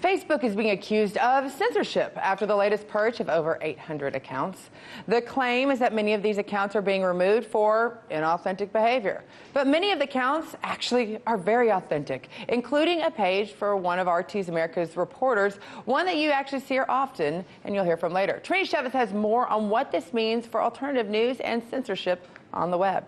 Facebook is being accused of censorship after the latest purge of over 800 accounts. The claim is that many of these accounts are being removed for inauthentic behavior. But many of the accounts actually are very authentic, including a page for one of RT's America's reporters, one that you actually see her often and you'll hear from later. Trini Chavez has more on what this means for alternative news and censorship on the web.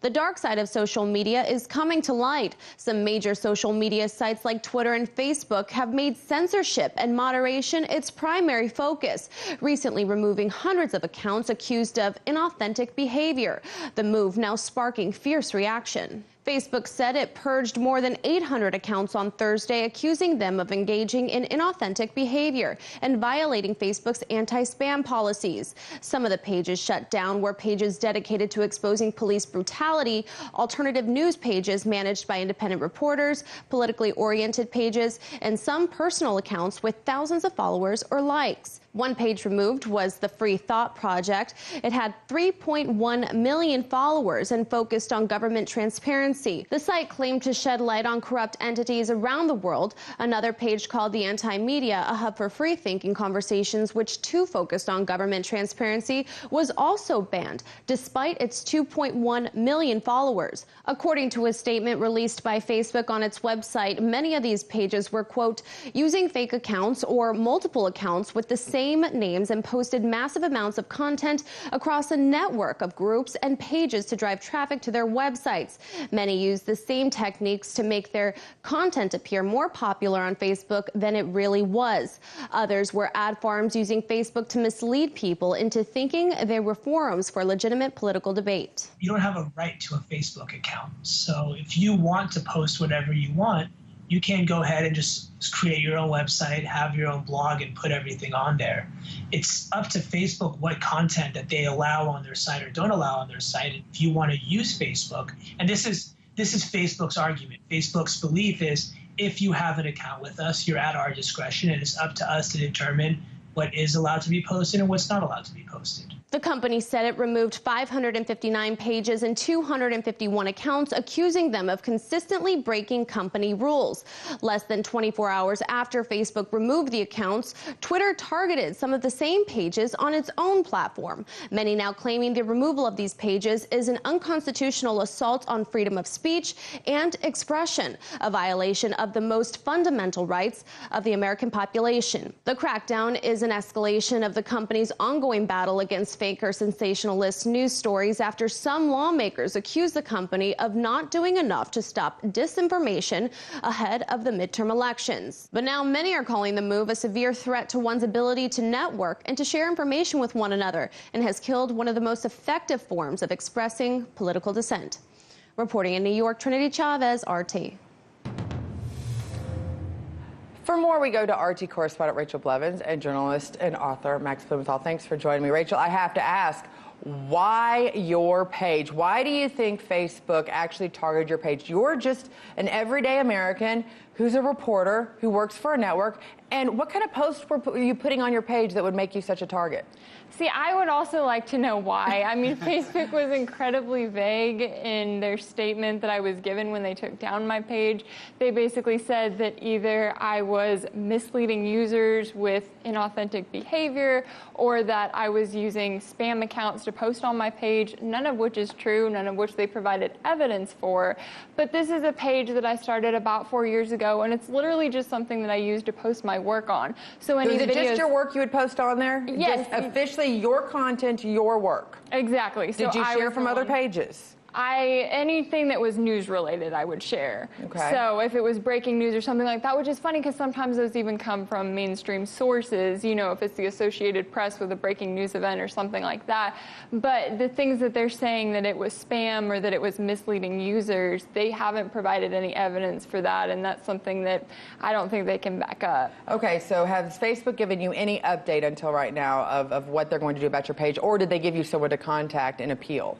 The dark side of social media is coming to light. Some major social media sites like Twitter and Facebook have made censorship and moderation its primary focus, recently removing hundreds of accounts accused of inauthentic behavior. The move now sparking fierce reaction. Facebook said it purged more than 800 accounts on Thursday, accusing them of engaging in inauthentic behavior and violating Facebook's anti-spam policies. Some of the pages shut down were pages dedicated to exposing police brutality, alternative news pages managed by independent reporters, politically oriented pages, and some personal accounts with thousands of followers or likes. One page removed was the Free Thought Project. It had 3.1 million followers and focused on government transparency. The site claimed to shed light on corrupt entities around the world. Another page called the Anti-Media, a hub for free-thinking conversations, which too focused on government transparency, was also banned, despite its 2.1 million followers. According to a statement released by Facebook on its website, many of these pages were, quote, using fake accounts or multiple accounts with the same names and posted massive amounts of content across a network of groups and pages to drive traffic to their websites. Many use the same techniques to make their content appear more popular on Facebook than it really was. Others were ad farms using Facebook to mislead people into thinking they were forums for legitimate political debate. You don't have a right to a Facebook account. So if you want to post whatever you want, you can go ahead and just create your own website, have your own blog, and put everything on there. It's up to Facebook what content that they allow on their site or don't allow on their site. If you want to use Facebook, and this is Facebook's argument. Facebook's belief is if you have an account with us, you're at our discretion, and it's up to us to determine what is allowed to be posted and what's not allowed to be posted. The company said it removed 559 pages and 251 accounts, accusing them of consistently breaking company rules. Less than 24 hours after Facebook removed the accounts, Twitter targeted some of the same pages on its own platform. Many now claiming the removal of these pages is an unconstitutional assault on freedom of speech and expression, a violation of the most fundamental rights of the American population. The crackdown is an escalation of the company's ongoing battle against fake or sensationalist news stories after some lawmakers accuse the company of not doing enough to stop disinformation ahead of the midterm elections. But now many are calling the move a severe threat to one's ability to network and to share information with one another, and has killed one of the most effective forms of expressing political dissent. Reporting in New York, Trinity Chavez, RT. For more, we go to RT correspondent Rachel Blevins and journalist and author Max Blumenthal. Thanks for joining me. Rachel, I have to ask, why your page? Why do you think Facebook actually targeted your page? You're just an everyday American who's a reporter, who works for a network, and what kind of posts were you putting on your page that would make you such a target? See, I would also like to know why. I mean, Facebook was incredibly vague in their statement that I was given when they took down my page. They basically said that either I was misleading users with inauthentic behavior or that I was using spam accounts to post on my page, none of which is true, none of which they provided evidence for. But this is a page that I started about 4 years ago, and it's literally just something that I use to post my work on. So any is it videos, just your work you would post on there? Yes. Just officially your content, your work. Exactly. Did you share from other pages? Anything that was news related, I would share. Okay. So if it was breaking news or something like that, which is funny because sometimes those even come from mainstream sources, you know, if it's the Associated Press with a breaking news event or something like that. But the things that they're saying that it was spam or that it was misleading users, they haven't provided any evidence for that, and that's something that I don't think they can back up. Okay, so has Facebook given you any update until right now of what they're going to do about your page, or did they give you someone to contact and appeal?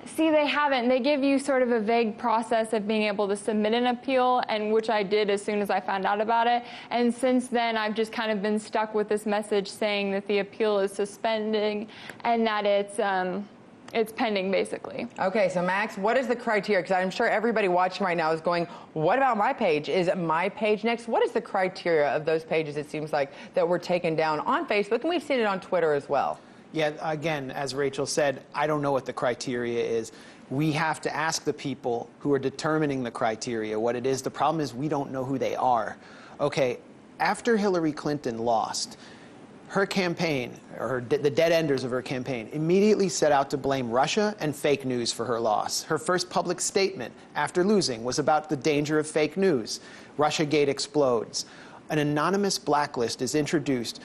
See, they haven't. They give you sort of a vague process of being able to submit an appeal, and which I did as soon as I found out about it. And since then, I've just kind of been stuck with this message saying that the appeal is suspending and that it's it's pending, basically. Okay, so Max, what is the criteria? Because I'm sure everybody watching right now is going, what about my page? Is my page next? What is the criteria of those pages, it seems like, that were taken down on Facebook? And we've seen it on Twitter as well. Yeah, again, as Rachel said, I don't know what the criteria is. We have to ask the people who are determining the criteria what it is. The problem is we don't know who they are. Okay, after Hillary Clinton lost, her campaign, or the dead enders of her campaign, immediately set out to blame Russia and fake news for her loss. Her first public statement after losing was about the danger of fake news. Russiagate explodes. An anonymous blacklist is introduced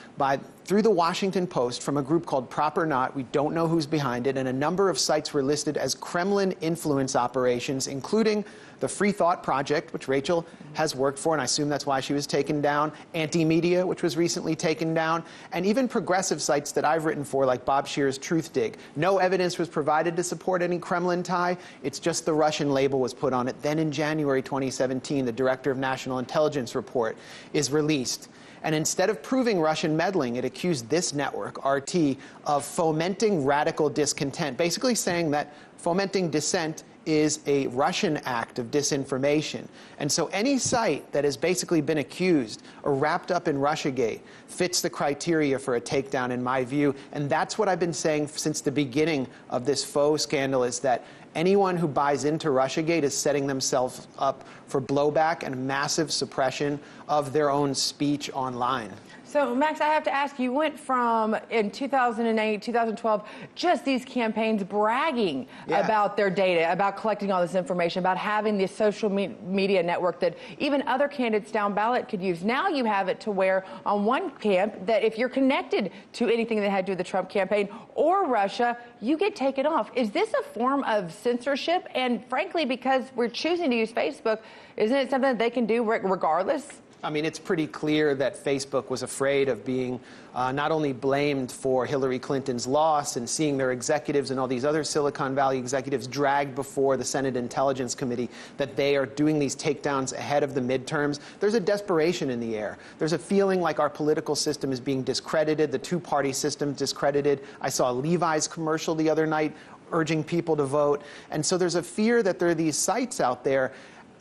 through the Washington Post from a group called Prop or Not. We don't know who's behind it, and a number of sites were listed as Kremlin influence operations, including the Free Thought Project, which Rachel has worked for, and I assume that's why she was taken down, Anti-Media, which was recently taken down, and even progressive sites that I've written for, like Bob Scheer's Truth Dig. No evidence was provided to support any Kremlin tie. It's just the Russian label was put on it. Then in January 2017, the Director of National Intelligence report is released. And instead of proving Russian meddling, it accused this network, RT, of fomenting radical discontent, basically saying that fomenting dissent is a Russian act of disinformation. And so any site that has basically been accused or wrapped up in Russiagate fits the criteria for a takedown, in my view. And that's what I've been saying since the beginning of this faux scandal, is that anyone who buys into Russiagate is setting themselves up for blowback and massive suppression of their own speech online. So, Max, I have to ask, you went from, in 2008, 2012, just these campaigns bragging about their data, about collecting all this information, about having this social media network that even other candidates down ballot could use. Now you have it to where, on one camp, that if you're connected to anything that had to do with the Trump campaign or Russia, you get taken off. Is this a form of censorship? And frankly, because we're choosing to use Facebook, isn't it something that they can do regardless? I mean, it's pretty clear that Facebook was afraid of being not only blamed for Hillary Clinton's loss and seeing their executives and all these other Silicon Valley executives dragged before the Senate Intelligence Committee, that they are doing these takedowns ahead of the midterms. There's a desperation in the air. There's a feeling like our political system is being discredited, the two-party system discredited. I saw a Levi's commercial the other night urging people to vote. And so there's a fear that there are these sites out there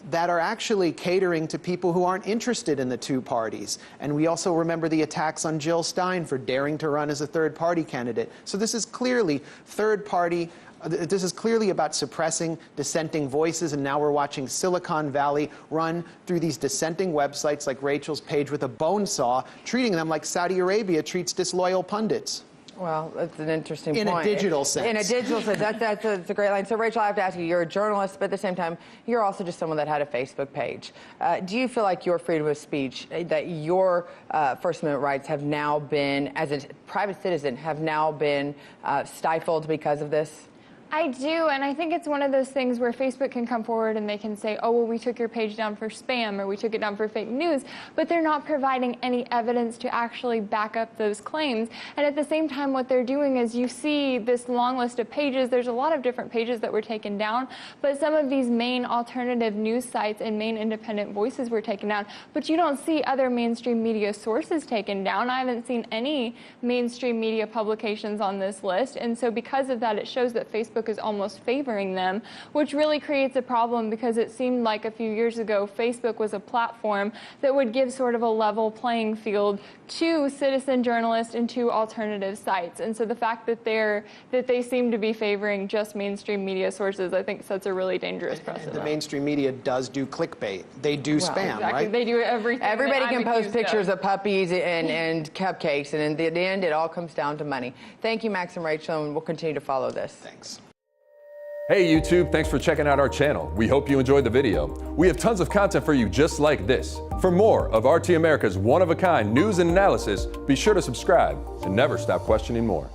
that are actually catering to people who aren't interested in the two parties. And we also remember the attacks on Jill Stein for daring to run as a third-party candidate. So this is clearly third-party. This is clearly about suppressing dissenting voices, and now we're watching Silicon Valley run through these dissenting websites like Rachel's page with a bone saw, treating them like Saudi Arabia treats disloyal pundits. Well, that's an interesting point. In a digital sense. In a digital sense. That's a great line. So, Rachel, I have to ask you, you're a journalist, but at the same time, you're also just someone that had a Facebook page. Do you feel like your freedom of speech, that your First Amendment rights have now been, as a private citizen, have now been stifled because of this? I do, and I think it's one of those things where Facebook can come forward and they can say, oh, well, we took your page down for spam or we took it down for fake news, but they're not providing any evidence to actually back up those claims. And at the same time, what they're doing is you see this long list of pages. There's a lot of different pages that were taken down, but some of these main alternative news sites and main independent voices were taken down, but you don't see other mainstream media sources taken down. I haven't seen any mainstream media publications on this list, and so because of that, it shows that Facebook is almost favoring them, which really creates a problem because it seemed like a few years ago Facebook was a platform that would give sort of a level playing field to citizen journalists and to alternative sites. And so the fact that they seem to be favoring just mainstream media sources, I think sets a really dangerous precedent. The mainstream media does do clickbait. They do spam, exactly. Right? They do everything. Everybody can post pictures of puppies and cupcakes, and in the end, it all comes down to money. Thank you, Max and Rachel, and we'll continue to follow this. Thanks. Hey YouTube, thanks for checking out our channel. We hope you enjoyed the video. We have tons of content for you just like this. For more of RT America's one-of-a-kind news and analysis, be sure to subscribe and never stop questioning more.